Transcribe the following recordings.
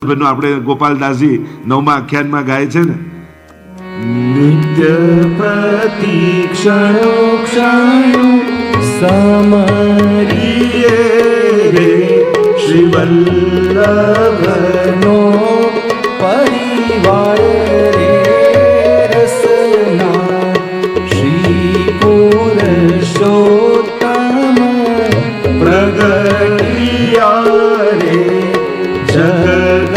આપણે ગોપાલદાસજી 9મા આખ્યાનમાં ગાય છે ને, નિત્ય પ્રતિક્ષણો ક્ષણો સમરીએ રે શ્રી વલ્લભનો પરિવાર રે રસના શ્રી પુરુષોત્તમ પ્રગટિયા રે જગત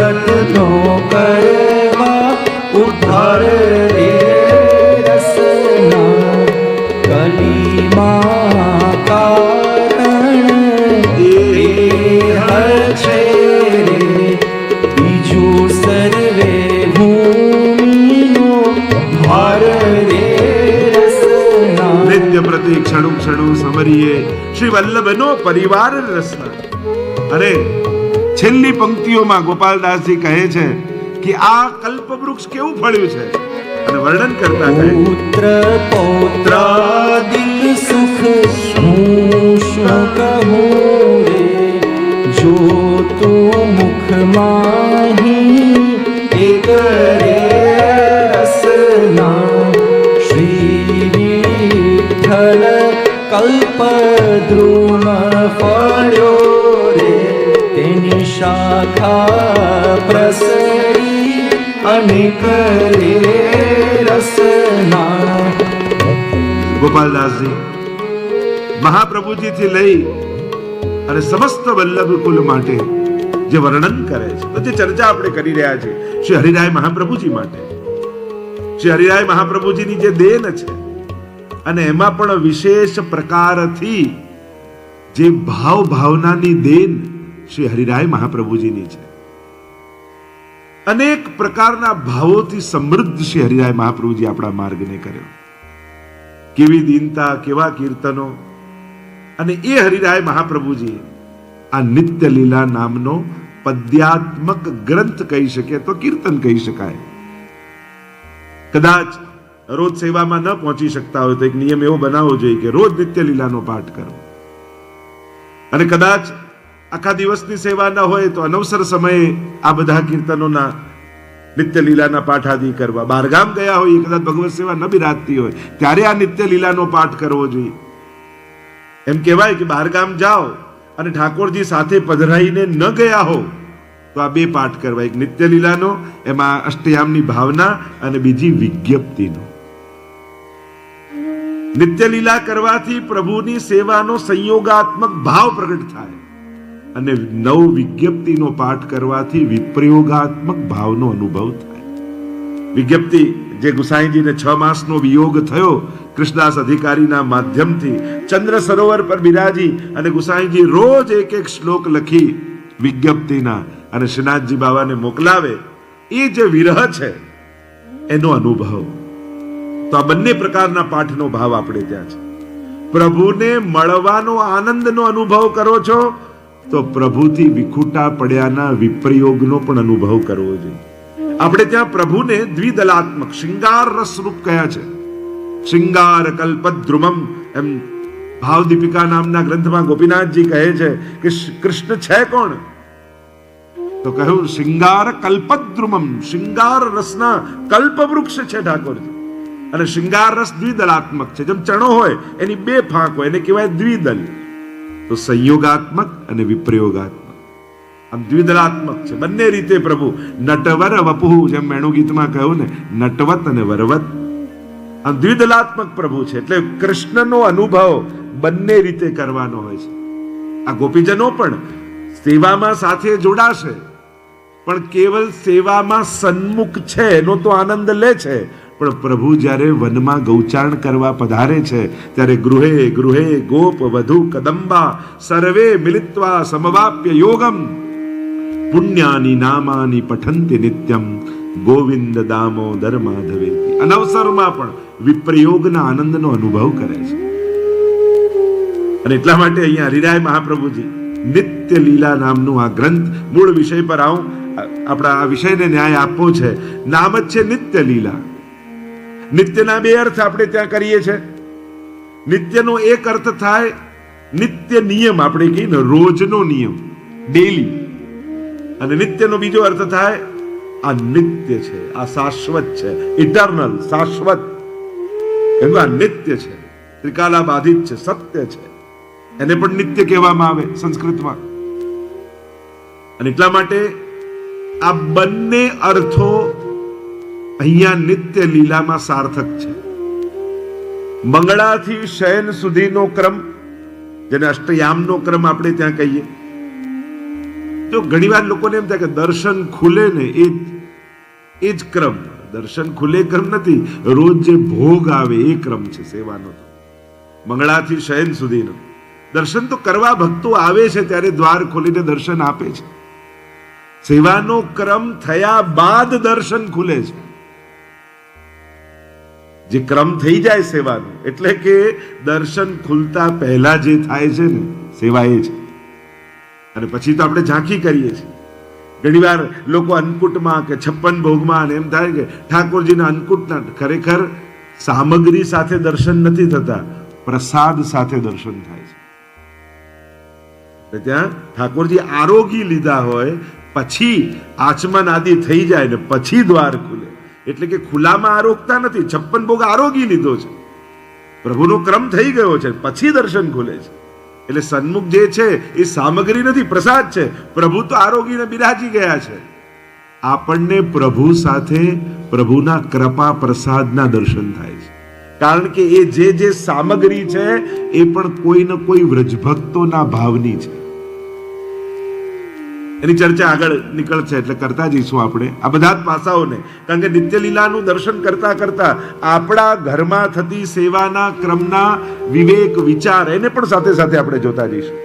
નો કરવા ઉદ્ધાર રે રસના કલીમાં કારણ દેહ છે રે બીજું સર્વે ભૂમિનો ભાર રે રસના નિત્ય પ્રતિ ક્ષણું ક્ષણું સમરીએ શ્રી વલ્લભનો પરિવાર રસના. અરે છેલ્લી પંક્તિઓમાં ગોપાલદાસજી કહે છે કે આ કલ્પવૃક્ષ કેવું ફળ્યું છે અને વર્ણન કરતા કહે, પુત્ર પૌત્રાદિક સુખ હું કહું રે જો તું મુખ માહી એક રે રસના શ્રી વિઠ્ઠલ કલ્પદ્રુમ ફળ્યો રે તેની શાખા પ્રસરી અનેક રે રસના. ગોપાલદાસજી મહાપ્રભુજીથી લઈ અને સમસ્ત વલ્લભ કુલ માટે જે વર્ણન કરે છે, તો જે ચર્ચા આપણે કરી રહ્યા છીએ શ્રી હરિરાય મહાપ્રભુજી માટે, શ્રી હરિરાય મહાપ્રભુજીની જે દેન છે અને એમાં પણ વિશેષ પ્રકારથી જે ભાવનાની દેન શ્રી હરિરાય મહાપ્રભુજીની છે. અનેક પ્રકારના ભાવોથી સમૃદ્ધ શ્રી હરિરાય મહાપ્રભુજી આપણા માર્ગને કર્યો. કેવી દીનતા, કેવા કીર્તનો. અને એ હરિરાય મહાપ્રભુજી આ નિત્ય લીલા નામનો પદ્યાત્મક ગ્રંથ કહી શકે તો કીર્તન કહી શકાય. કદાચ રોજ સેવામાં ન પહોંચી શકતા હોય તો એક નિયમ એવો બનાવવો જોઈએ કે રોજ નિત્ય લીલાનો પાઠ કરો. અને કદાચ આખા દિવસની સેવા ન હોય તો અનવસર સમયે આ બધા કીર્તનોના નિત્ય લીલાના પાઠ આદિ કરવા. બહારગામ ગયા હોય, કદાચ ભગવત સેવા ન બિરાજતી હોય ત્યારે આ નિત્ય લીલાનો પાઠ કરવો જોઈએ. એમ કહેવાય કે બહારગામ જાઓ અને ઠાકોરજી સાથે પધરાઈને ન ગયા હો તો આ બે પાઠ કરવા, એક નિત્ય લીલાનો, એમાં અષ્ટયામની ભાવના, અને બીજી વિજ્ઞપ્તિનો. નિત્ય લીલા કરવાથી પ્રભુની સેવાનો સંયોગાત્મક ભાવ પ્રગટ થાય અને નવ વિજ્ઞપ્તિનો પાઠ કરવાથી વિપ્રયોગાત્મક ભાવનો અનુભવ થાય. વિજ્ઞપ્તિ જે ગુસાઈજીને 6 માસનો વિયોગ થયો કૃષ્ણદાસ અધિકારીના માધ્યમથી, ચંદ્ર સરોવર પર બિરાજી અને ગુસાઈજી રોજ એક એક શ્લોક લખી વિજ્ઞપ્તિના અને શ્રીનાથજી બાવાને મોકલાવે, એ જે વિરહ છે એનો અનુભવ. તો આ બંને પ્રકારના પાઠનો ભાવ આપણે ત્યાં છે. પ્રભુને મળવાનો આનંદનો અનુભવ કરો છો તો પ્રભુથી વિખૂટા પડ્યાના વિપ્રયોગનો પણ અનુભવ કરવો જોઈએ. આપણે ત્યાં પ્રભુને દ્વિદલાત્મક શૃંગાર રસરૂપ કયા છે. શૃંગાર કલ્પદ્રુમમ એમ ભાવદીપિકા નામના ગ્રંથમાં ગોપીનાથજી કહે છે કે કૃષ્ણ છે કોણ? તો કહ્યું શૃંગાર કલ્પદ્રુમમ, શૃંગાર રસના કલ્પવૃક્ષ છે ઠાકોરજી. અને શૃંગાર રસ દ્વિદલાત્મક છે. જેમ ચણો હોય એની 2 ફાંક હોય એને કહેવાય દ્વિદલ. તો સંયોગાત્મક અને વિપ્રયોગાત્મક, આમ દ્વિદલાત્મક છે. બંને રીતે પ્રભુ નટવર વપુ, જેમ મેણુ ગીતમાં કહ્યું ને, નટવત અને વરવત. આમ દ્વિદલાત્મક પ્રભુ છે. એટલે કૃષ્ણનો અનુભવ બંને રીતે કરવાનો હોય છે. આ ગોપીજનો પણ સેવામાં સાથે જોડાશે, પણ કેવલ સેવામાં સન્મુખ છે એનો તો આનંદ લે છે. પણ પ્રભુ જ્યારે વનમાં ગૌચારણ કરવા પધારે છે ત્યારે ગૃહે ગૃહે ગોપ વધુ કદંબા સર્વે મિલિત્વા સમવાપ્ય યોગમ પુણ્યાની નામાની પઠંતિ નિત્યમ ગોવિંદ દામોદર માધવે. અનવસરમાં પણ વિપ્રયોગના આનંદનો અનુભવ કરે છે. અને એટલા માટે અહીંયા હરિરાય મહાપ્રભુજી નિત્ય લીલા નામનું આ ગ્રંથ, મૂળ વિષય પર આવું, આપણા આ વિષયને ન્યાય આપવો છે. નામ જ છે નિત્ય લીલા. નિત્યના 2 અર્થ આપણે ત્યાં કરીએ છીએ. નિત્યનો એક અર્થ થાય નિત્ય નિયમ, આપણે કહીએ ને રોજનો નિયમ, ડેલી. અને નિત્યનો બીજો અર્થ થાય આ નિત્ય છે, આ શાશ્વત છે, ઇટર્નલ, શાશ્વત. એનું આ નિત્ય છે, ત્રિકાલાબાધિત છે, સત્ય છે, એને પણ નિત્ય કહેવામાં આવે સંસ્કૃતમાં. અને એટલા માટે આ બંને અર્થો અહીંયા નિત્ય લીલામાં સાર્થક છે. મંગળાથી શયન સુધીનો ક્રમ, જેને અષ્ટયામનો ક્રમ આપણે ત્યાં કહીએ. જો ઘણીવાર લોકોને એમ થાય કે દર્શન ખુલે ને એ જ ક્રમ. દર્શન ખુલે ક્રમ નથી, રોજ જે ભોગ આવે એ ક્રમ છે સેવાનો. તો મંગળાથી શયન સુધીનો દર્શન તો કરવા ભક્તો આવે છે ત્યારે દ્વાર ખોલીને દર્શન આપે છે. સેવાનો ક્રમ થયા બાદ દર્શન ખુલે છે. જે ક્રમ થઈ જાય સેવાનો, એટલે કે દર્શન ખુલતા પહેલા જે થાય છે ને સેવા એ છે. અને પછી તો આપણે ઝાંખી કરીએ છીએ. ઘણીવાર લોકો અન્નકૂટમાં કે 56 ભોગમાં એમ થાય કે ઠાકોરજીના અન્નકૂટના, ખરેખર સામગ્રી સાથે દર્શન નથી થતા, પ્રસાદ સાથે દર્શન થાય છે. ત્યાં ઠાકોરજી આરોગી લીધા હોય પછી આચમન આદિ થઈ જાય ને પછી દ્વાર ખુલે. એટલે કે ખુલ્લામાં આરોગતા નથી, 56 ભોગ આરોગી લીધો છે, પ્રભુનો ક્રમ થઈ ગયો છે, પછી દર્શન ખુલે છે. એટલે સન્મુખ જે છે એ સામગ્રી નથી, પ્રસાદ છે. પ્રભુ તો આરોગીને બિરાજી ગયા છે. આપણને પ્રભુ સાથે પ્રભુના કૃપા પ્રસાદના દર્શન થાય છે. કારણ કે એ જે સામગ્રી છે એ પણ કોઈ ને કોઈ વ્રજભક્તોના ભાવની છે. એની ચર્ચા આગળ નીકળશે એટલે કરતા જઈશું આપણે આ બધા જ પાસાઓને. કારણ કે નિત્ય લીલાનું દર્શન કરતા કરતા આપણા ઘરમાં થતી સેવાના ક્રમના વિવેક વિચાર એને પણ સાથે સાથે આપણે જોતા જઈશું.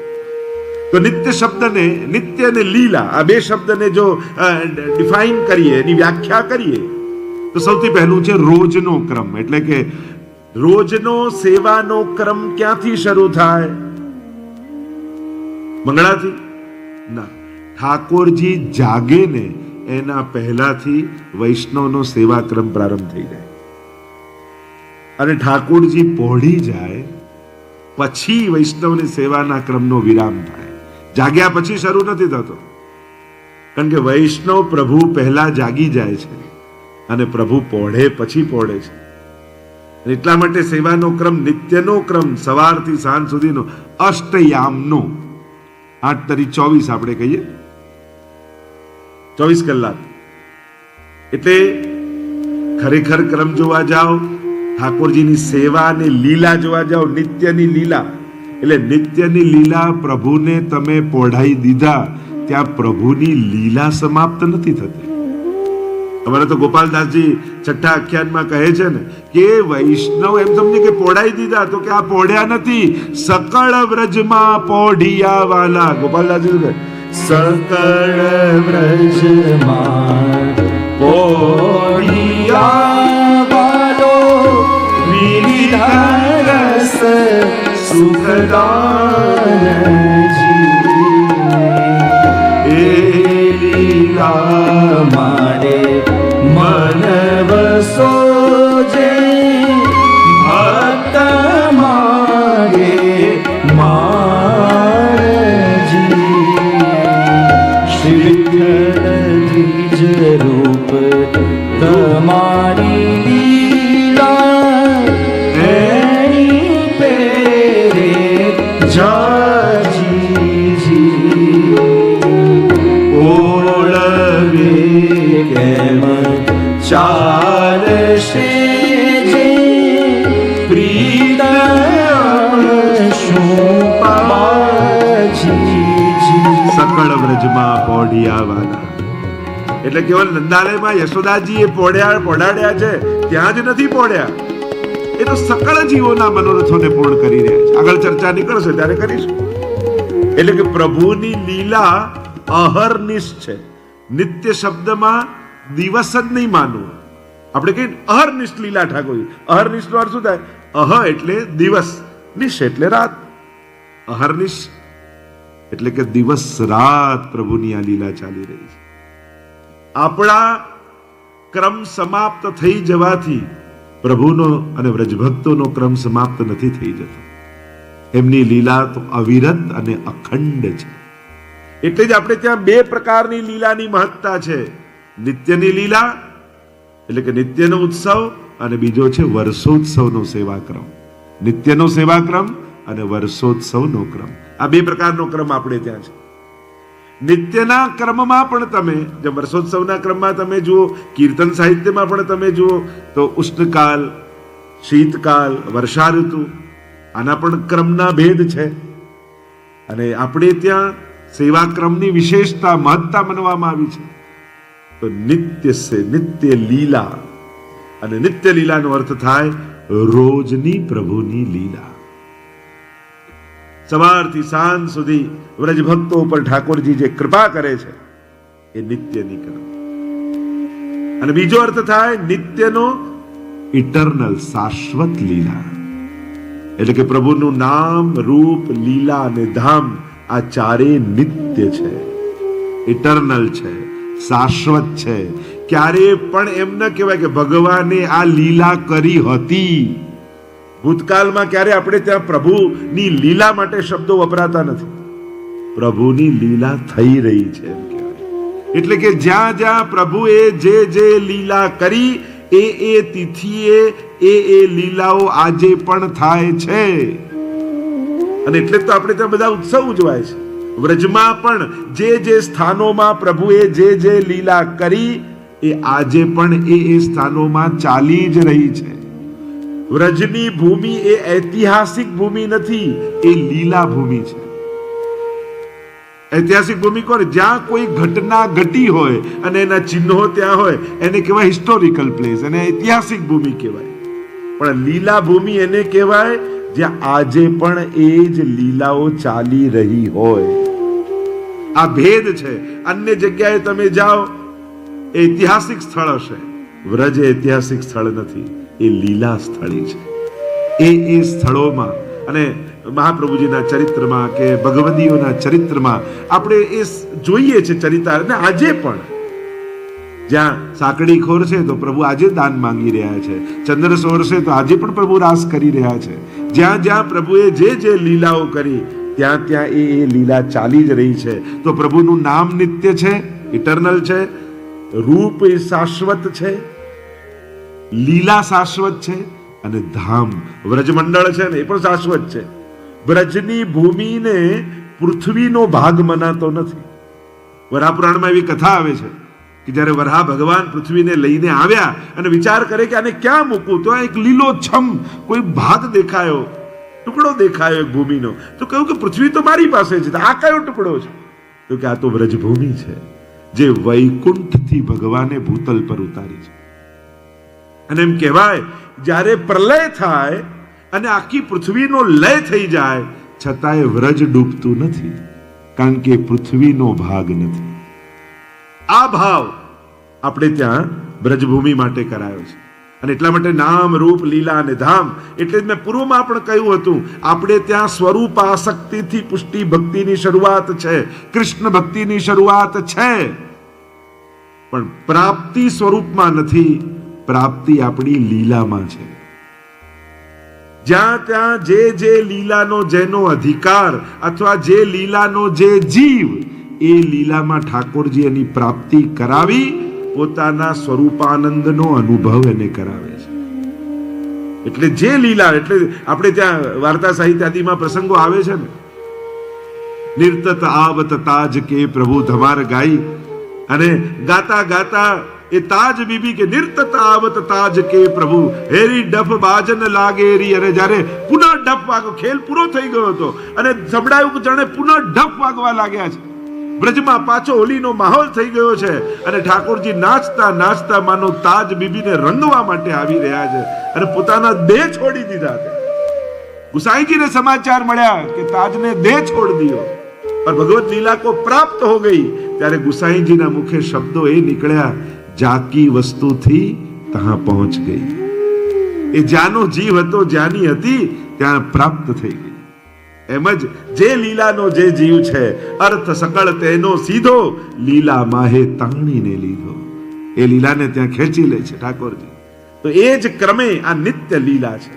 તો નિત્ય શબ્દને, નિત્ય અને લીલા, આ બે શબ્દને જો ડિફાઇન કરીએ, એની વ્યાખ્યા કરીએ, તો સૌથી પહેલું છે રોજનો ક્રમ. એટલે કે રોજનો સેવાનો ક્રમ ક્યાંથી શરૂ થાય? મંગળાથી ના, ઠાકોરજી જાગે ને એના પહેલાથી વૈષ્ણવનો સેવાક્રમ પ્રારંભ થઈ જાય. અને ઠાકોરજી પહોળી જાય પછી વૈષ્ણવની સેવાના ક્રમનો વિરામ થાય. જાગ્યા પછી શરૂ નથી થતો. કારણ કે વૈષ્ણવ પ્રભુ પહેલા જાગી જાય છે અને પ્રભુ પહોળે પછી પહોળે છે. એટલા માટે સેવાનો ક્રમ, નિત્યનો ક્રમ, સવારથી સાંજ સુધીનો, અષ્ટયામનો, 8 તારીખ 24 આપણે કહીએ, 24 કલાક. એટલે ખરેખર ક્રમ જોવા જાઓ, ઠાકોરજીની સેવા અને લીલા જોવા જાઓ, નિત્યની લીલા. એટલે નિત્યની લીલા પ્રભુને તમે પોઢાઈ દીધા, ત્યાં પ્રભુની લીલા સમાપ્ત નથી થતી. અમારે તો ગોપાલદાસજી છઠ્ઠા આખ્યાનમાં કહે છે ને કે વૈષ્ણવ એમ સમજે કે પોઢાઈ દીધા, તો કે આ પોઢ્યા નથી, સકળ વ્રજમાં પોઢિયા વાલા. ગોપાલદાસજી કહે સકળ વ્રજમાં પોઢિયા વાલો, વિવિધા રસ સુખદાન જી. એ લીલા મારે મન વસો જે, ભક્ત મારે મારજી. શ્રીધર રૂપ તમારી લીલા, એની પેરે જાજી. ઓળવે કેમ ચાલશે જે, પ્રીતમ શું પાજી. સકળ વ્રજમાં પોઢિયા વાલા. એટલે કેવલ નંદાલયમાં યશોદાજી એ પોઢાડ્યા છે ત્યાં જ નથી પોઢ્યા, એ તો સકળ જીવોના મનોરથોને પૂર્ણ કરી રહ્યા છે. આગળ ચર્ચા નીકળશે ત્યારે કરીશું. એટલે કે પ્રભુની લીલા અહર્નિશ છે. નિત્ય શબ્દમાં દિવસ જ નહીં માનવું. આપણે કહીએ અહર્નિશ લીલા ઠાકોરજી. અહર્નિશ નો અર્થ શું થાય? અહ એટલે દિવસ, નિશ એટલે રાત. અહર્નિશ એટલે કે દિવસ રાત પ્રભુની આ લીલા ચાલી રહી છે. આપણા ક્રમ સમાપ્ત થઈ જવાથી પ્રભુનો અને વ્રજભક્તોનો ક્રમ સમાપ્ત નથી થઈ જતો. એમની લીલા તો અવિરત અને અખંડ છે. એટલે જ આપણે ત્યાં બે પ્રકારની લીલાની મહત્તા છે. નિત્યની લીલા એટલે કે નિત્યનો ઉત્સવ, અને બીજો છે વર્ષોત્સવનો સેવાક્રમ. નિત્યનો સેવાક્રમ અને વર્ષોત્સવનો ક્રમ, આ બે પ્રકારનો ક્રમ આપણે ત્યાં છે. નિત્યના ક્રમમાં પણ તમે જેમ વર્ષોત્સવના ક્રમમાં તમે જુઓ, કીર્તન સાહિત્યમાં પણ તમે જુઓ તો ઉષ્ણકાલ, શીતકાલ, વર્ષા ઋતુ, આના પણ ક્રમના ભેદ છે. અને આપણે ત્યાં સેવાક્રમની વિશેષતા મહત્તા માનવામાં આવી છે. તો નિત્ય સે નિત્ય લીલા, અને નિત્ય લીલાનો અર્થ થાય રોજની પ્રભુની લીલા. સવારથી સાંજ સુધી વ્રજ ભક્તો ઉપર ઠાકોરજી જે કૃપા કરે છે એ નિત્યની ક્રમ. અને બીજો અર્થ થાય નિત્યનો ઇટરનલ, શાશ્વત લીલા. એટલે કે પ્રભુનું નામ, રૂપ, લીલા અને ધામ આ ચારે નિત્ય છે, ઇટરનલ છે, શાશ્વત છે. ક્યારે પણ એમ ન કહેવાય કે ભગવાને આ લીલા કરી હતી. ભૂતકાળમાં ક્યારે આપણે ત્યાં પ્રભુની લીલા માટે શબ્દો વપરાતા નથી. પ્રભુની લીલા થઈ રહી છે એમ કહેવાય. એટલે કે જ્યાં જ્યાં પ્રભુએ જે જે લીલા કરી એ તિથિએ એ લીલાઓ આજે પણ થાય છે. અને એટલે તો આપણે ત્યાં બધા ઉત્સવ ઉજવાય છે. વ્રજમાં પણ જે સ્થાનોમાં પ્રભુએ જે લીલા કરી એ આજે પણ એ સ્થાનોમાં ચાલી જ રહી છે. વ્રજની ભૂમિ એ ઐતિહાસિક ભૂમિ નથી, એ લીલા ભૂમિ છે. ઐતિહાસિક ભૂમિ કોને? જ્યાં કોઈ ઘટના ઘટી હોય અને એના ચિહ્નો ત્યાં હોય એને કહેવાય હિસ્ટોરિકલ પ્લેસ, એને ઐતિહાસિક ભૂમિ કહેવાય. પણ લીલા ભૂમિ એને કહેવાય જ્યાં આજે પણ એ જ લીલાઓ ચાલી રહી હોય. આ ભેદ છે. અન્ય જગ્યાએ તમે જાઓ ઐતિહાસિક સ્થળ હશે, વ્રજ ઐતિહાસિક સ્થળ નથી, એ લીલા સ્થળી છે. એ સ્થળોમાં અને મહાપ્રભુજીના ચરિત્રમાં કે ભગવદીઓના ચરિત્રમાં આપણે એ જોઈએ છે ચરિતાર્થ. ને આજે પણ જ્યાં સાંકડી ખોર છે તો પ્રભુ આજે દાન માંગી રહ્યા છે, ચંદ્ર સોર છે તો આજે પણ પ્રભુ રાસ કરી રહ્યા છે. જ્યાં જ્યાં પ્રભુએ જે લીલાઓ કરી ત્યાં ત્યાં એ લીલા ચાલી જ રહી છે. તો પ્રભુનું નામ નિત્ય છે, ઇટરનલ છે, રૂપ એ શાશ્વત છે, લીલા શાશ્વત છે, અને ધામ વ્રજમંડળ છે ને એ પણ શાશ્વત છે. વ્રજની ભૂમિને પૃથ્વીનો ભાગ મનાતો નથી. વરાહપુરાણમાં એવી કથા આવે છે કે જ્યારે વરાહ ભગવાન પૃથ્વીને લઈને આવ્યા અને વિચાર કરે કે આને ક્યાં મૂકું, તો એક લીલો છમ કોઈ ભાગ દેખાયો, ટુકડો દેખાયો એક ભૂમિનો. તો કહ્યું કે પૃથ્વી તો મારી પાસે છે, આ કયો ટુકડો છે? તો કે આ તો વ્રજભૂમિ છે જે વૈકુંઠથી ભગવાને ભૂતલ પર ઉતારી છે. અને એમ કહેવાય જ્યારે પ્રલય થાય અને આખી પૃથ્વીનો લય થઈ જાય છતાંય વ્રજ ડૂબતું નથી, કારણ કે પૃથ્વીનો ભાગ નથી. આ ભાવ આપણે ત્યાં બ્રજભૂમિ માટે કરાયો છે. અને એટલા માટે નામ, રૂપ, લીલા અને ધામ. એટલે જ મેં પૂર્વમાં પણ કહ્યું હતું, આપણે ત્યાં સ્વરૂપ આસક્તિથી પુષ્ટિ ભક્તિની શરૂઆત છે, કૃષ્ણ ભક્તિની શરૂઆત છે, પણ પ્રાપ્તિ સ્વરૂપમાં નથી, પ્રાપ્તિ આપણી લીલામાં છે. જ્યાં ત્યાં જે લીલાનો જેનો અધિકાર અથવા જે લીલાનો જે જીવ, એ લીલામાં ઠાકોરજી એની પ્રાપ્તિ કરાવી પોતાના સ્વરૂપાનંદનો અનુભવ એને કરાવે છે. એટલે જે લીલા, એટલે આપણે ત્યાં વાર્તા સાહિત્ય આદિમાં પ્રસંગો આવે છે ને, નિર્તત આવત તાજ કે પ્રભુ ધમાર ગાઈ, અને ગાતા ગાતા એ તાજ બીબી કે નિર્તત આવત તાજ કે પ્રભુ હેરી ડફ બાજન લાગેરી. અને જ્યારે પુનઃ ડફ વાગો, ખેલ પૂરો થઈ ગયો હતો અને સંભળાયું કે જાણે પુનઃ ડફ વાગવા લાગ્યા છે. બ્રજમાં પાછો હોલીનો માહોલ થઈ ગયો છે અને ઠાકોરજી નાચતા નાચતા માનો તાજ બીબીને રંગવા માટે આવી રહ્યા છે અને પોતાના દેહ છોડી દીધા છે. ગુસાईजीને સમાચાર મળ્યા કે તાજને દેહ છોડ દિયો और भगवत लीला को प्राप्त हो गई. ત્યારે ગુસાईजीના મુખે શબ્દો એ નીકળ્યા, જાકી વસ્તુ થી તહાં પહોંચ ગઈ. એ જ્યાંનો જીવ હતો, જ્યાંની હતી ત્યાં પ્રાપ્ત થઈ ગઈ. એમ જ જે લીલાનો જે જીવ છે, અર્થ સકળ તેનો સીધો, લીલા માહે તાણીને લીધો. એ લીલાને ત્યાં ખેંચી લે છે ઠાકોરજી. તો એ જ ક્રમે આ નિત્ય લીલા છે.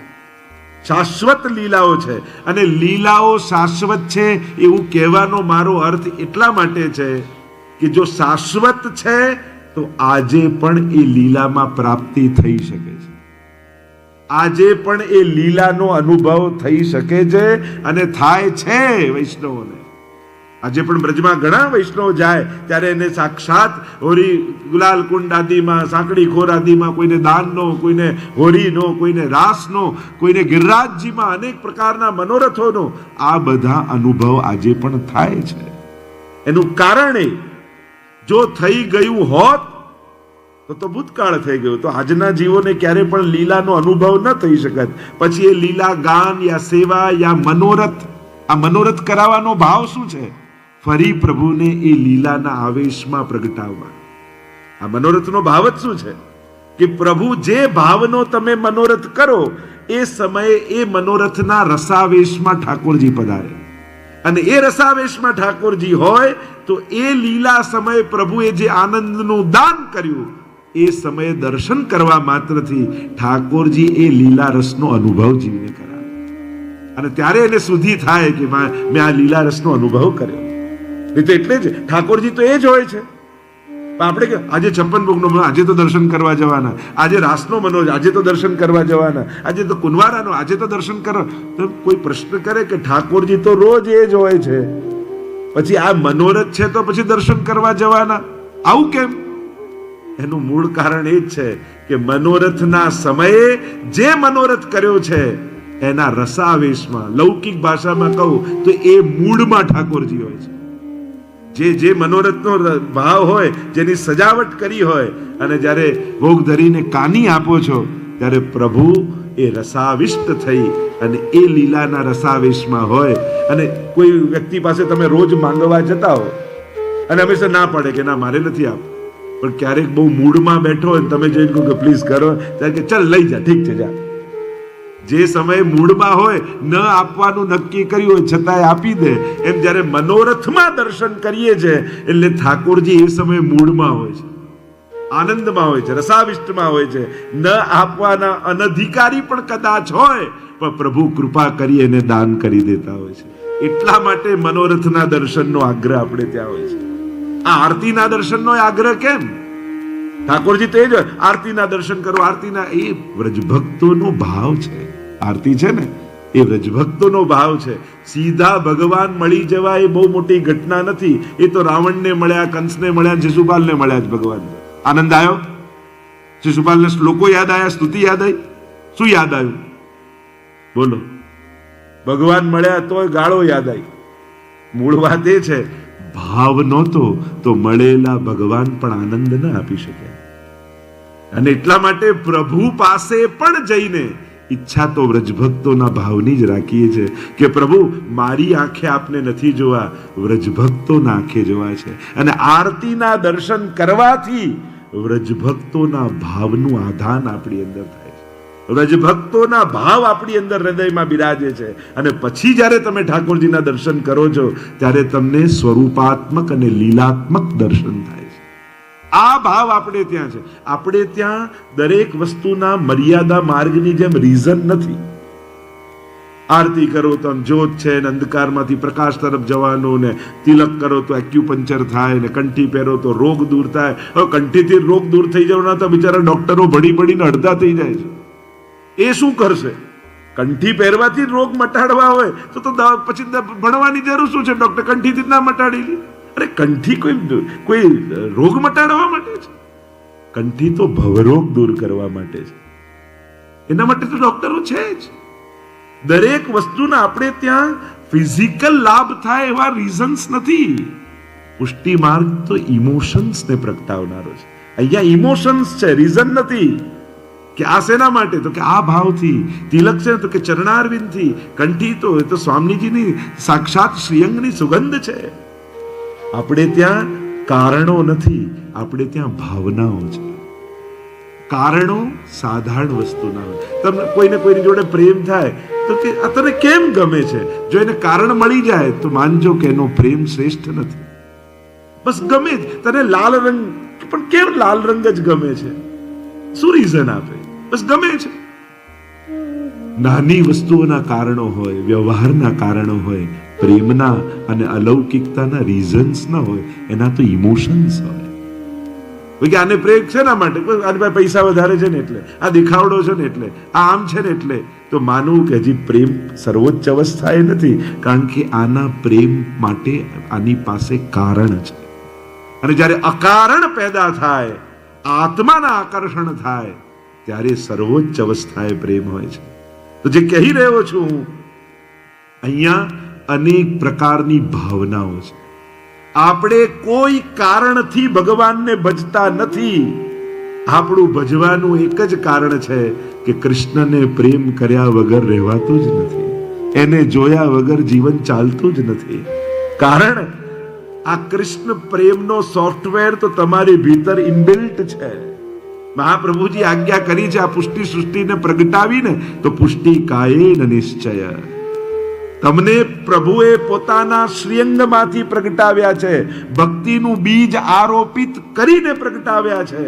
શાશ્વત લીલાઓ છે. અને લીલાઓ શાશ્વત છે એવું કહેવાનો મારો અર્થ એટલા માટે છે કે જો શાશ્વત છે તો આજે પણ એ લીલામાં પ્રાપ્તિ થઈ શકે છે. આજે પણ એ લીલાનો અનુભવ થઈ શકે છે અને થાય છે વૈષ્ણવોને. આજે પણ બ્રજમાં ઘણા વૈષ્ણવ જાય ત્યારે એને સાક્ષાત હોરી ગુલાલ કુંડ આદિમાં, સાંકડી ખોર આદિમાં કોઈને દાનનો, કોઈને હોરીનો, કોઈને રાસનો, કોઈને ગિરિરાજજીમાં અનેક પ્રકારના મનોરથોનો આ બધા અનુભવ આજે પણ થાય છે. એનું કારણ એ જો થઈ ગયું હોત તો ભૂતકાળ થઈ ગયો, તો આજના જીવોને ક્યારે પણ લીલાનો અનુભવ ન થઈ શકત. પછી એ લીલા ગાન યા સેવા યા મનોરથ, આ મનોરથ કરાવવાનો ભાવ શું છે? ફરી પ્રભુને એ લીલાના આવેશમાં પ્રગટાવવા. આ મનોરથનો ભાવ જ શું છે કે પ્રભુ જે ભાવનો તમે મનોરથ કરો એ સમયે એ મનોરથના રસાવેશમાં ઠાકોરજી પધારે. અને એ રસાવેશમાં ઠાકોરજી હોય તો એ લીલા સમયે પ્રભુએ જે આનંદનું દાન કર્યું એ સમયે દર્શન કરવા માત્રથી ઠાકોરજી એ લીલા રસનો અનુભવ જીવને કરાવે. અને ત્યારે એને સુધી થાય કે મેં આ લીલા રસનો અનુભવ કર્યો. એટલે જ ઠાકોરજી તો એ જ હોય છે. આપણે કે આજે 56 ભોગનો, આજે તો દર્શન કરવા જવાના, આજે રાસનો મનોજ, આજે તો દર્શન કરવા જવાના, આજે તો કુંવારાનો, આજે તો દર્શન કરવા. તો કોઈ પ્રશ્ન કરે કે ઠાકોરજી તો રોજ એ જ હોય છે, પછી આ મનોરથ છે તો પછી દર્શન કરવા જવાના, આવું કેમ? એનું મૂળ કારણ એ જ છે કે મનોરથના સમયે જે મનોરથ કર્યો છે એના રસાવેશમાં, લૌકિક ભાષામાં કહું તો એ મૂળમાં ઠાકોરજી હોય છે. જે મનોરથનો ભાવ હોય, જેની સજાવટ કરી હોય, અને જ્યારે ભોગ ધરીને કાની આપો છો ત્યારે પ્રભુ એ રસાવિષ્ટ થઈ અને એ લીલાના રસાવેશમાં હોય. અને કોઈ વ્યક્તિ પાસે તમે રોજ માંગવા જતા હો અને હંમેશા ના પડે કે ના મારે નથી આપવું, પણ ક્યારેક બહુ મૂડમાં બેઠો હોય તમે જઈને કહો કે પ્લીઝ કરો, ત્યારે કે ચલ લઈ જા, ઠીક છે જા. જે સમયે મૂડમાં હોય, ન આપવાનું નક્કી કર્યું હોય છતાંય આપી દે. એમ જ્યારે મનોરથમાં દર્શન કરીએ છીએ એટલે ઠાકોરજી એ સમયે મૂડમાં હોય છે, આનંદમાં હોય છે, રસાવિષ્ટમાં હોય છે. ન આપવાના અનધિકારી પણ કદાચ હોય પણ પ્રભુ કૃપા કરી એને દાન કરી દેતા હોય છે. એટલા માટે મનોરથના દર્શનનો આગ્રહ આપણે ત્યાં હોય છે. આ આરતીના દર્શનનો આગ્રહ કેમ? ઠાકોરજી તો એ જ આરતીના દર્શન કરો, આરતીના, એ વ્રજભક્તોનો ભાવ છે. આરતી છે ને એ વ્રજભક્તોનો ભાવ છે. સીધા ભગવાન મળી જવા એ બહુ મોટી ઘટના નથી. એ તો રાવણને મળ્યા, કંસને મળ્યા, શિશુપાલને મળ્યા જ ભગવાન. આનંદ આવ્યો? શિશુપાલને શ્લોકો યાદ આવ્યા? સ્તુતિ યાદ આવી? શું યાદ આવ્યું? બોલો. ભગવાન મળ્યા તોય ગાળો યાદ આવી. મૂળ વાત એ છે ભાવ નહોતો તો મળેલા ભગવાન પણ આનંદ ન આપી શકે. અને એટલા માટે પ્રભુ પાસે પણ જઈને ઈચ્છા તો વ્રજભક્તોના ભાવની જ રાખીએ છીએ કે પ્રભુ મારી આંખે આપને નથી જોવા, વ્રજભક્તોના આંખે જોવા છે. અને આરતીના દર્શન કરવાથી વ્રજભક્તોના ભાવનું આધાન આપણી અંદર થાય છે. વ્રજભક્તોના ભાવ આપણી અંદર હૃદયમાં બિરાજે છે. અને પછી જ્યારે તમે ઠાકોરજીના દર્શન કરો છો ત્યારે તમને સ્વરૂપાત્મક અને લીલાત્મક દર્શન થાય છે. આ ભાવ આપણે ત્યાં છે. આપણે ત્યાં દરેક વસ્તુના મર્યાદા માર્ગની જેમ રીઝન નથી. આરતી કરો તો આમ જ્યોત છે ને અંધકારમાંથી પ્રકાશ તરફ જવાનું, ને તિલક કરો તો એક્યુપંચર થાય, ને કંઠી પહેરો તો રોગ દૂર થાય. હવે કંઠીથી રોગ દૂર થઈ જવાના તો બિચારા ડોક્ટરો ભણી ભણીને અડધા થઈ જાય છે. એ શું કરશે? કંઠી પહેરવાથી રોગ મટાડવા હોય તો પછી ભણવાની જરૂર શું છે? ડોક્ટર કંઠીથી ના મટાડી લે. અરે કંઠી કોઈ રોગ મટાડવા માટે છે? કંઠી તો ભવરોગ દૂર કરવા માટે છે. એના માટે તો ડોક્ટરો છે જ. દરેક વસ્તુના આપણે ત્યાં ફિઝિકલ લાભ થાય એવા રીઝન્સ નથી. પુષ્ટિ માર્ગ તો ઇમોશન્સને પ્રગટાવનારો છે. અહીંયા ઇમોશન્સ છે, રીઝન નથી. કે આ શેના માટે? તો કે આ ભાવથી. તિલક છે તો કે ચરણારવિંદથી. કંઠી તો એ તો સ્વામીજીની સાક્ષાત શ્રીઅંગની સુગંધ છે. આપણે ત્યાં કારણો નથી, આપણે ત્યાં ભાવનાઓ છે. કારણો સાધારણ વસ્તુના હોય. તમને કોઈને કોઈની જોડે પ્રેમ થાય તો કે આ તને કેમ ગમે છે? જો એને કારણ મળી જાય તો માનજો કે એનો પ્રેમ શ્રેષ્ઠ નથી. બસ ગમે જ. તને લાલ રંગ, પણ કેમ લાલ રંગ જ ગમે છે? શું રીઝન આપે? બસ ગમે છે. નાની વસ્તુઓના કારણો હોય, વ્યવહારના કારણો હોય, પ્રેમના અને અલૌકિકતાના રીઝન્સ ના હોય, એના તો ઇમોશન્સ હોય. કે આને પ્રેમ છે ના માટે, આની પાસે પૈસા વધારે છે ને એટલે, આ દેખાવડો છે ને એટલે, આ આમ છે ને એટલે, તો માનવું કે હજી પ્રેમ સર્વોચ્ચ અવસ્થા એ નથી, કારણ કે આના પ્રેમ માટે આની પાસે કારણ છે. અને જ્યારે અકારણ પેદા થાય, આત્માના આકર્ષણ થાય, ત્યારે સર્વોચ્ચ અવસ્થાએ પ્રેમ હોય છે. તો જે કહી રહ્યો છું હું, અહીંયા અનેક પ્રકારની ભાવનાઓ છે. આપણે કોઈ કારણથી ભગવાનને ભજતા નથી. આપણું ભજવાનું એક જ કારણ છે કે કૃષ્ણને પ્રેમ કર્યા વગર રહેવાતું જ નથી, એને જોયા વગર જીવન ચાલતું જ નથી. કારણ આ કૃષ્ણ પ્રેમનો સોફ્ટવેર તો તમારી ભીતર ઇનબિલ્ટ છે. મહાપ્રભુજી આજ્ઞા કરી છે આ પુષ્ટિ સૃષ્ટિને પ્રગટાવીને, તો પુષ્ટિ કાયેન નિશ્ચય. તમને પ્રભુએ પોતાના શ્રીઅંગમાંથી પ્રગટાવ્યા છે, ભક્તિનું બીજ આરોપિત કરીને પ્રગટાવ્યા છે.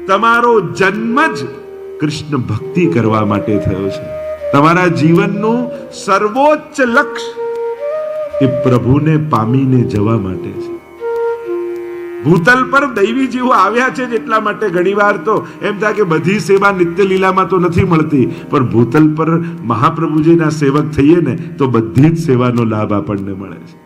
તમારો જન્મ જ કૃષ્ણ ભક્તિ કરવા માટે થયો છે. તમારા જીવનનું સર્વોચ્ચ લક્ષ્ય એ પ્રભુને પામીને જવા માટે છે. ભૂતલ પર દૈવી જીવો આવ્યા છે એટલા માટે ઘણીવાર તો એમ થાય કે બધી સેવા નિત્ય લીલામાં તો નથી મળતી, પણ ભૂતલ પર મહાપ્રભુજીના સેવક થઈએ ને તો બધી જ સેવાનો લાભ આપણને મળે છે.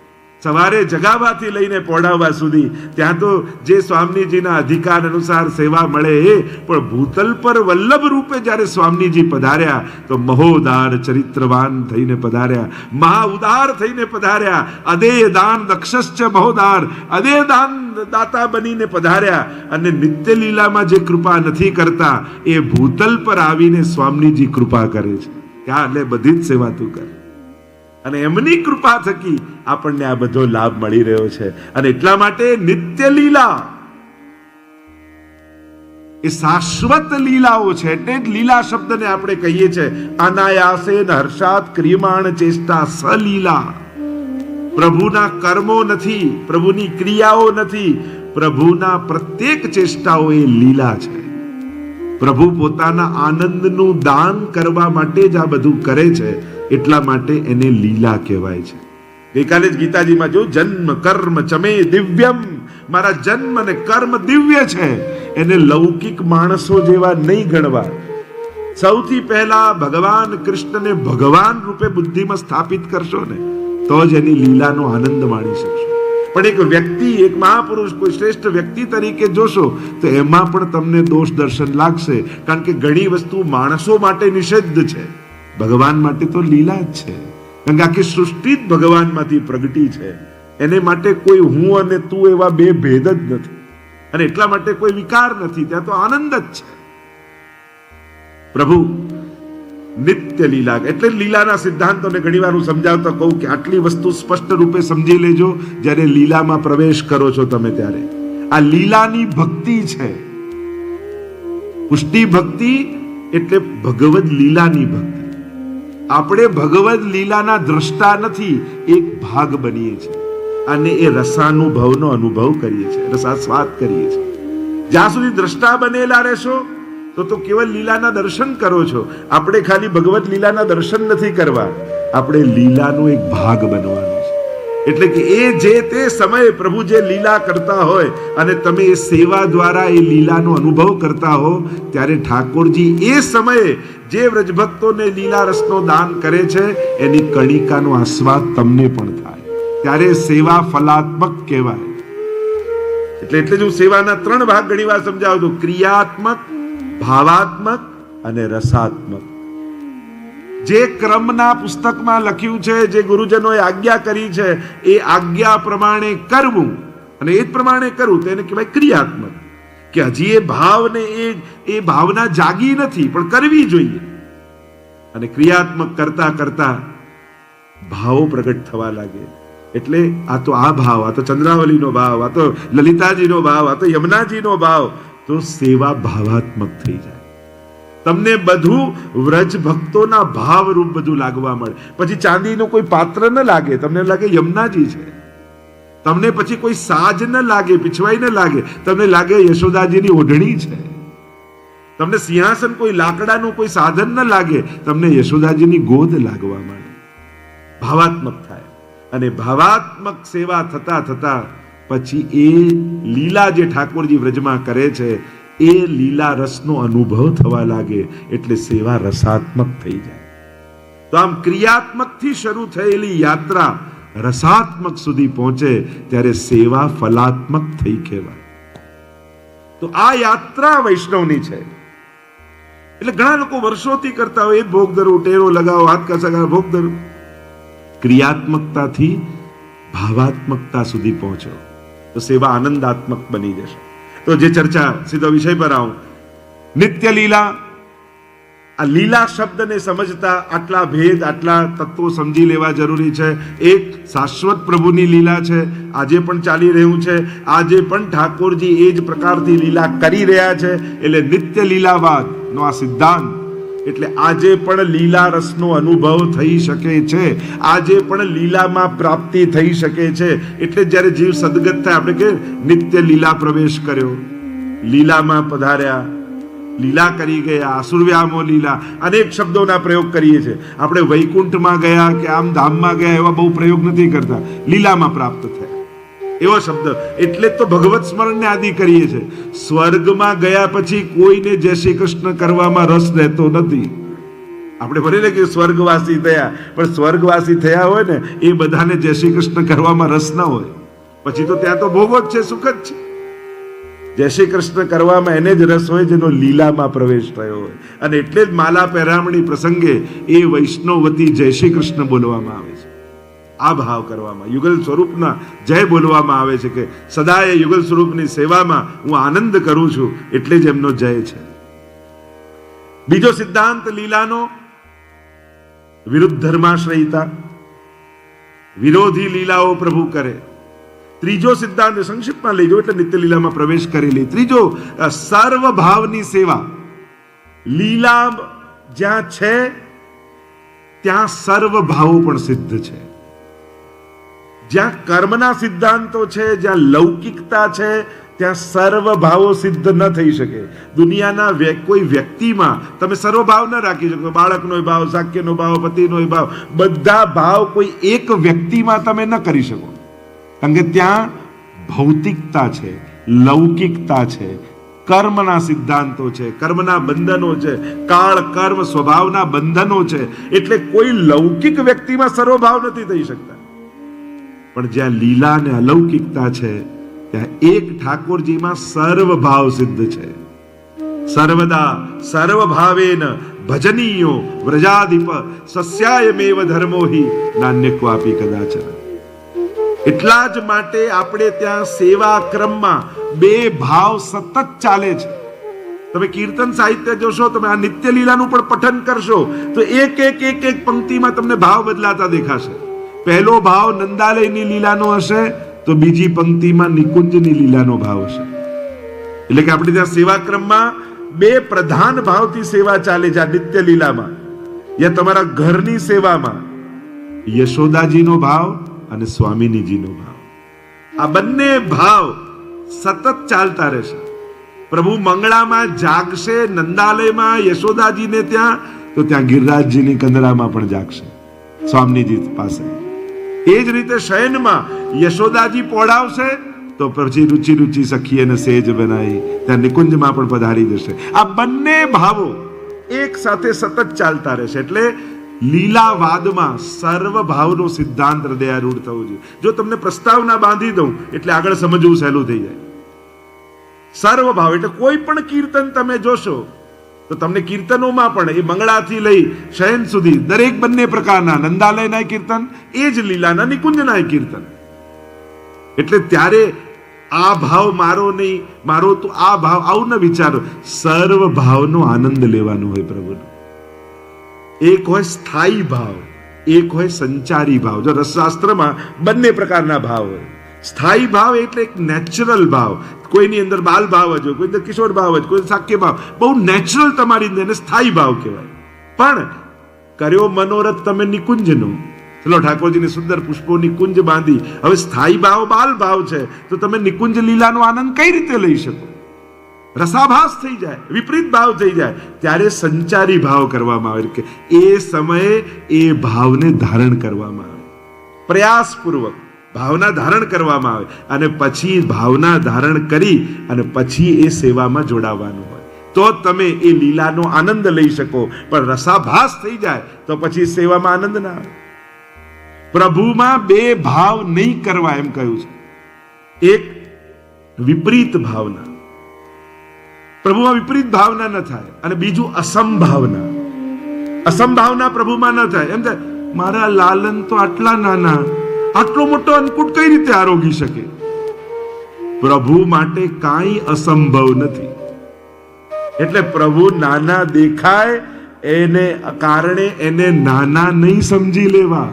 સવારે જગાવવાથી લઈને પોઢાવવા સુધી ત્યાં તો જે સ્વામીજીના અધિકાર અનુસાર સેવા મળે એ, પણ ભૂતલ પર વલ્લભ રૂપે જ્યારે સ્વામીજી પધાર્યા તો મહોદાર ચરિત્રવાન થઈને પધાર્યા, મહા ઉદાર થઈને પધાર્યા, અદેય દાન દક્ષશ્ચ મહોદાર, અદેય દાન દાતા બનીને પધાર્યા. અને નિત્ય લીલામાં જે કૃપા નથી કરતા એ ભૂતલ પર આવીને સ્વામીજી કૃપા કરે છે કે હા એટલે બધી જ સેવા તું કર. અને એમની કૃપા થકી આપણને આ બધો લાભ મળી રહ્યો છે. અને એટલા માટે નિત્ય લીલા એ શાશ્વત લીલાઓ છે. એટલે જ લીલા શબ્દને આપણે કહીએ છીએ અનાયાસેન હર્ષાત ક્રિયમાણ ચેષ્ટા સલીલા. પ્રભુના કર્મો નથી, પ્રભુની ક્રિયાઓ નથી, પ્રભુના પ્રત્યેક ચેષ્ટાઓ એ લીલા છે. પ્રભુ પોતાના આનંદનું દાન કરવા માટે જ આ બધું કરે છે, એટલા માટે એને લીલા કહેવાય છે. ગઈકાલે જ ગીતાજીમાં જો જન્મ કર્મ ચમે દિવ્યમ, મારા જન્મ અને કર્મ દિવ્ય છે, એને લૌકિક માણસો જેવા નહીં ગણવા. સૌથી પહેલા ભગવાન કૃષ્ણને ભગવાન રૂપે બુદ્ધિમાં સ્થાપિત કરશો ને તો જ એની લીલાનો આનંદ માણી શકશો. પણ એક વ્યક્તિ, એક મહાપુરુષ, કોઈ શ્રેષ્ઠ વ્યક્તિ તરીકે જોશો તો એમાં પણ તમને દોષ દર્શન લાગશે, કારણ કે ઘણી વસ્તુ માણસો માટે નિષિદ્ધ છે, ભગવાન માટે તો લીલા જ છે. કારણ કે આખી સૃષ્ટિ જ ભગવાનમાંથી પ્રગટી છે. એને માટે કોઈ હું અને તું એવા બે ભેદ જ નથી, અને એટલા માટે કોઈ વિકાર નથી, ત્યાં તો આનંદ જ છે. પ્રભુ નિત્ય લીલા, એટલે લીલાના સિદ્ધાંતોને ઘણીવાર હું સમજાવતા કહું કે આટલી વસ્તુ સ્પષ્ટ રૂપે સમજી લેજો જ્યારે લીલામાં પ્રવેશ કરો છો તમે ત્યારે. આ લીલાની ભક્તિ છે. પુષ્ટિ ભક્તિ એટલે ભગવદ લીલાની ભક્તિ. આપણે ભગવદ લીલાના દ્રષ્ટા નથી, એક ભાગ બનીએ છીએ અને એ રસાનુભવનો અનુભવ કરીએ છીએ, રસાસ્વાદ કરીએ છીએ. જ્યાં સુધી દ્રષ્ટા બનેલા રહેશો તો કેવલ લીલાના દર્શન કરો છો. આપણે ખાલી ભગવત લીલાના દર્શન નથી કરવા, આપણે લીલાનો એક ભાગ બનવાનો છે. એટલે કે એ જે તે સમયે પ્રભુ જે લીલા કરતા હોય અને તમે એ સેવા દ્વારા એ લીલાનો અનુભવ કરતા હો, ત્યારે ઠાકોરજી એ સમયે જે વ્રજભક્તોને લીલા રસનો દાન કરે છે એની કણિકાનો આસ્વાદ તમને પણ થાય. ત્યારે સેવા ફલાત્મક કહેવાય. એટલે જ હું સેવાના 3 ભાગ ઘણીવાર સમજાવું છું: ક્રિયાત્મક, ભાવાત્મક અને રસાત્મક. જે ક્રમના પુસ્તકમાં લખ્યું છે, જે ગુરુજનોએ આજ્ઞા કરી છે, એ આજ્ઞા પ્રમાણે કરવું અને એ જ પ્રમાણે કરવું તેને કહેવાય ક્રિયાત્મક. કે હજી એ ભાવને એ ભાવના જાગી નથી પણ કરવી જોઈએ. અને ક્રિયાત્મક કરતા કરતા ભાવો પ્રગટ થવા લાગે. એટલે આ તો આ ભાવ, આ તો ચંદ્રાવલીનો ભાવ, આ તો લલિતાજીનો ભાવ, આ તો યમુનાજીનો ભાવ, તો સેવા ભાવાત્મક થઈ જાય. તમને બધું વ્રજ ભક્તોના ભાવ રૂપ બધું લાગવા મળે. પછી ચાંદીનું કોઈ પાત્ર ન લાગે, તમને લાગે યમુનાજી છે. તમને પછી કોઈ સાજ ન લાગે, પીછવાઈ ન લાગે, તમને લાગે યશોદાજીની ઓઢણી છે. તમને સિંહાસન કોઈ લાકડાનું કોઈ સાધન ન લાગે, તમને યશોદાજીની ગોદ લાગવા માંડે, ભાવાત્મક થાય. અને ભાવાત્મક સેવા થતા થતા પછી એ લીલા જે ઠાકોરજી વ્રજમાં કરે છે એ લીલા રસનો અનુભવ થવા લાગે, એટલે સેવા રસાત્મક થઈ જાય. તો આમ ક્રિયાત્મક થી શરૂ થયેલી યાત્રા રસાત્મક સુધી પહોંચે ત્યારે સેવા ફલાત્મક થઈ કહેવાય. તો આ યાત્રા વૈષ્ણવની છે. એટલે ઘણા લોકો વર્ષોથી કરતા હોય, ભોગ ધરો, ટેરો લગાવો, હાથ કસા, ભોગ ધરો. ક્રિયાત્મકતાથી ભાવાત્મકતા સુધી પહોંચો તો સેવા આનંદાત્મક બની જશે. તો જે ચર્ચા, સીધો વિષય પર આવું, નિત્ય લીલા. આ લીલા શબ્દને સમજતા આટલા ભેદ, આટલા તત્વો સમજી લેવા જરૂરી છે. એક શાશ્વત પ્રભુની લીલા છે, આજે પણ ચાલી રહ્યું છે, આજે પણ ઠાકોરજી એ જ પ્રકારથી લીલા કરી રહ્યા છે. એટલે નિત્ય લીલાવાદ નો આ સિદ્ધાંત, એટલે આજે પણ લીલા રસનો અનુભવ થઈ શકે છે, આજે પણ લીલામાં પ્રાપ્તિ થઈ શકે છે. એટલે જ્યારે જીવ સદગત થાય, આપણે કે નિત્ય લીલા પ્રવેશ કર્યો, લીલામાં પધાર્યા, લીલા કરી ગયા, આસુરવ્યામો લીલા, અનેક શબ્દોના પ્રયોગ કરીએ છીએ આપણે. વૈકુંઠમાં ગયા કે આમ ધામમાં ગયા એવા બહુ પ્રયોગ નથી કરતા, લીલામાં પ્રાપ્ત થયા એવો શબ્દ. એટલે તો ભગવત સ્મરણને આદિ કરીએ છીએ. સ્વર્ગમાં ગયા પછી કોઈને જય શ્રી કૃષ્ણ કરવામાં રસ રહેતો નથી. આપણે ભલે ને કે સ્વર્ગવાસી થયા, પણ સ્વર્ગવાસી થયા હોય ને એ બધાને જય શ્રી કૃષ્ણ કરવામાં રસ ના હોય. પછી તો ત્યાં તો ભોગો જ છે, સુખ જ છે. જય શ્રી કૃષ્ણ કરવામાં એને જ રસ હોય જેનો લીલામાં પ્રવેશ થયો હોય. અને એટલે જ માલા પહેરામણી પ્રસંગે એ વૈષ્ણવવતી જય શ્રી કૃષ્ણ બોલવામાં આવે છે. આ ભાવ કરવામાં, યુગલ સ્વરૂપના જય બોલવામાં આવે છે કે સદાય યુગલ સ્વરૂપની સેવામાં હું આનંદ કરું છું, એટલે જ એમનો જય છે. બીજો સિદ્ધાંત લીલાનો, વિરુદ્ધ ધર્માશ્રયિતા, વિરોધી લીલાઓ પ્રભુ કરે. ત્રીજો સિદ્ધાંત સંક્ષિપ્તમાં લઈ જાઓ એટલે નિત્ય લીલામાં પ્રવેશ કરેલી. ત્રીજો સર્વભાવની સેવા. લીલા જ્યાં છે ત્યાં સર્વભાવો પણ સિદ્ધ છે. જ્યાં કર્મના સિદ્ધાંતો છે, જ્યાં લૌકિકતા છે, ત્યાં સર્વભાવો સિદ્ધ ન થઈ શકે. દુનિયાના કોઈ વ્યક્તિમાં તમે સર્વભાવ ન રાખી શકો. બાળકનો ભાવ, સાક્યનો ભાવ, પતિનો ભાવ, બધા ભાવ કોઈ એક વ્યક્તિમાં તમે ન કરી શકો. કારણ કે ત્યાં ભૌતિકતા છે, લૌકિકતા છે, કર્મના સિદ્ધાંતો છે, કર્મના બંધનો છે, કાળ કર્મ સ્વભાવના બંધનો છે. એટલે કોઈ લૌકિક વ્યક્તિમાં સર્વભાવ નથી થઈ શકતા. પણ જ્યાં લીલા ને અલૌકિકતા છે ત્યાં એક ઠાકોરજીમાં સર્વભાવ સિદ્ધ છે. સર્વદા સર્વભાવેન ભજનીયો વ્રજાધિપ સસ્યાયમેવ ધર્મો હિ નાન્ય ક્વાપી કદાચન. એટલા જ માટે આપણે ત્યાં સેવા ક્રમમાં બે ભાવ સતત ચાલે છે. તમે કીર્તન સાહિત્ય જોશો, તમે આ નિત્ય લીલાનું પણ પઠન કરશો તો એક એક એક એક પંક્તિમાં તમને ભાવ બદલાતા દેખાશે. પહેલો ભાવ નંદાલયની લીલાનો હશે તો બીજી પંક્તિમાં નિકુંજની લીલાનો ભાવ હશે. એટલે કે આપણે ત્યાં સેવા ક્રમમાં બે પ્રધાન ભાવથી સેવા ચાલે છે. આ નિત્ય લીલામાં યા તમારા ઘરની સેવામાં યશોદાજીનો ભાવ અને સ્વામિનીજીનો ભાવ, આ બંને ભાવ સતત ચાલતા રહેશે. પ્રભુ મંગળામાં જાગશે, નંદાલયમાં યશોદાજીને ત્યાં, તો ત્યાં ગિરિરાજજીની કંદરામાં પણ જાગશે સ્વામિનીજી પાસે. એ જ રીતે શયનમાં યશોદાજી પોડાવશે તો પછી રુચિ રુચિ સખી અને સેજ બનાવી ત્યાં નિકુંજમાં પણ પધારી જશે. આ બંને ભાવો એક સાથે સતત ચાલતા રહેશે. એટલે લીલાવાદમાં સર્વભાવનો સિદ્ધાંત હૃદયારૂઢ થવો જોઈએ. જો તમને પ્રસ્તાવના બાંધી દઉં એટલે આગળ સમજવું સહેલું થઈ જાય. સર્વભાવ એટલે કોઈ પણ કીર્તન તમે જોશો તો તમને કીર્તનોમાં પણ એ મંગળાથી લઈ શયન સુધી દરેક બંને પ્રકારના, નંદાલયના કીર્તન એ જ લીલાના નિકુંજના કીર્તન. એટલે ત્યારે આ ભાવ મારો નહીં, મારો તો આ ભાવ, આવું ન વિચારો. સર્વભાવનો આનંદ લેવાનો હોય પ્રભુનો. એક હોય સ્થાયી ભાવ, એક હોય સંચારી ભાવ. જો રસશાસ્ત્રમાં બંને પ્રકારના ભાવ હોય. સ્થાયી ભાવ એટલે એક નેચરલ ભાવ, કોઈની અંદર બાલ ભાવ જ હોય, કોઈ અંદર કિશોર ભાવ જ, કોઈ સાક્ય ભાવ, બહુ નેચરલ તમારી અંદર, એને સ્થાયી ભાવ કહેવાય. પણ કર્યો મનોરથ તમે નિકુંજનો, ચલો ઠાકોરજીની સુંદર પુષ્પોની કુંજ બાંધી, હવે સ્થાયી ભાવ બાલ ભાવ છે તો તમે નિકુંજ લીલાનો આનંદ કઈ રીતે લઈ શકો? રસાભાસ થઈ જાય, વિપરીત ભાવ થઈ જાય, ત્યારે સંચારી ભાવ કરવામાં આવે કે એ સમયે એ ભાવને ધારણ કરવામાં આવે, પ્રયાસપૂર્વક ભાવના ધારણ કરવામાં આવે, અને પછી ભાવના ધારણ કરી અને પછી એ સેવામાં જોડાવાનું હોય, તો તમે એ લીલાનો આનંદ લઈ શકો. પણ રસાભાસ થઈ જાય તો પછી સેવામાં આનંદ ના આવે. પ્રભુમાં બે ભાવ નહીં કરવા એમ કહ્યું છે. એક વિપરીત ભાવના, પ્રભુમાં વિપરીત ભાવના ન થાય, અને બીજું અસંભાવના. અસંભાવના પ્રભુમાં ન થાય. એમ થાય મારા લાલન તો આટલા નાના, આટલો મોટો અંકુટ કઈ રીતે આરોગી શકે? પ્રભુ માટે કાંઈ અસંભવ નથી. એટલે પ્રભુ નાના દેખાય એને કારણે એને નાના નહીં સમજી લેવા.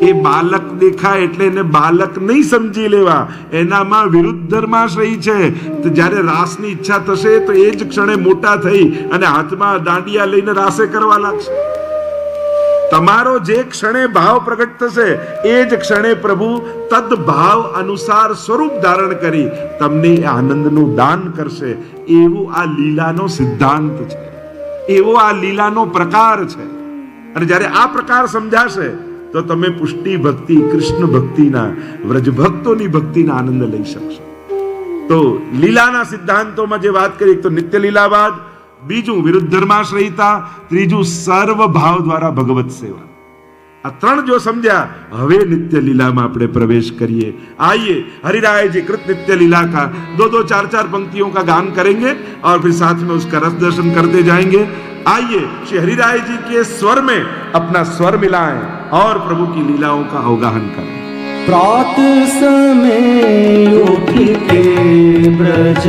એ બાલક દેખાય એટલે એને બાલક નહીં સમજી લેવા. એનામાં વિરુદ્ધ ધર્માશ્રય છે. તો જ્યારે રાસની ઈચ્છા થશે તો એ જ ક્ષણે મોટા થઈ અને હાથમાં દાંડિયા લઈને રાસે કરવા લાગશે. તમારો જે ક્ષણે ભાવ પ્રગટ થશે એ જ ક્ષણે પ્રભુ તદ ભાવ અનુસાર સ્વરૂપ ધારણ કરી તમને આનંદનું દાન કરશે. એવું આ લીલાનો સિદ્ધાંત છે, એવો આ લીલાનો પ્રકાર છે. અને જ્યારે આ પ્રકાર સમજાશે તો તમે પુષ્ટિ ભક્તિ, કૃષ્ણ ભક્તિના, વ્રજ ભક્તોની ભક્તિના આનંદ લઈ શકશો. તો લીલાના સિદ્ધાંતોમાં જે વાત કરી, તો નિત્ય લીલાવાદ, બીજું વિરુદ્ધ ધર્માશ્રયતા, ત્રીજું સર્વ ભાવ દ્વારા ભગવત સેવા. આ ત્રણ જો समझा, હવે नित्य लीला में આપણે प्रवेश करिए. आइए हरिराय जी कृत नित्य लीला का 2-2, 4-4 पंक्तियों का गान करेंगे और फिर साथ में उसका रस दर्शन करते जाएंगे. आइए श्री हरिराय जी के स्वर में अपना स्वर मिलाएं और प्रभु की लीलाओं का अवगाहन करें. प्रात समय उठ के ब्रज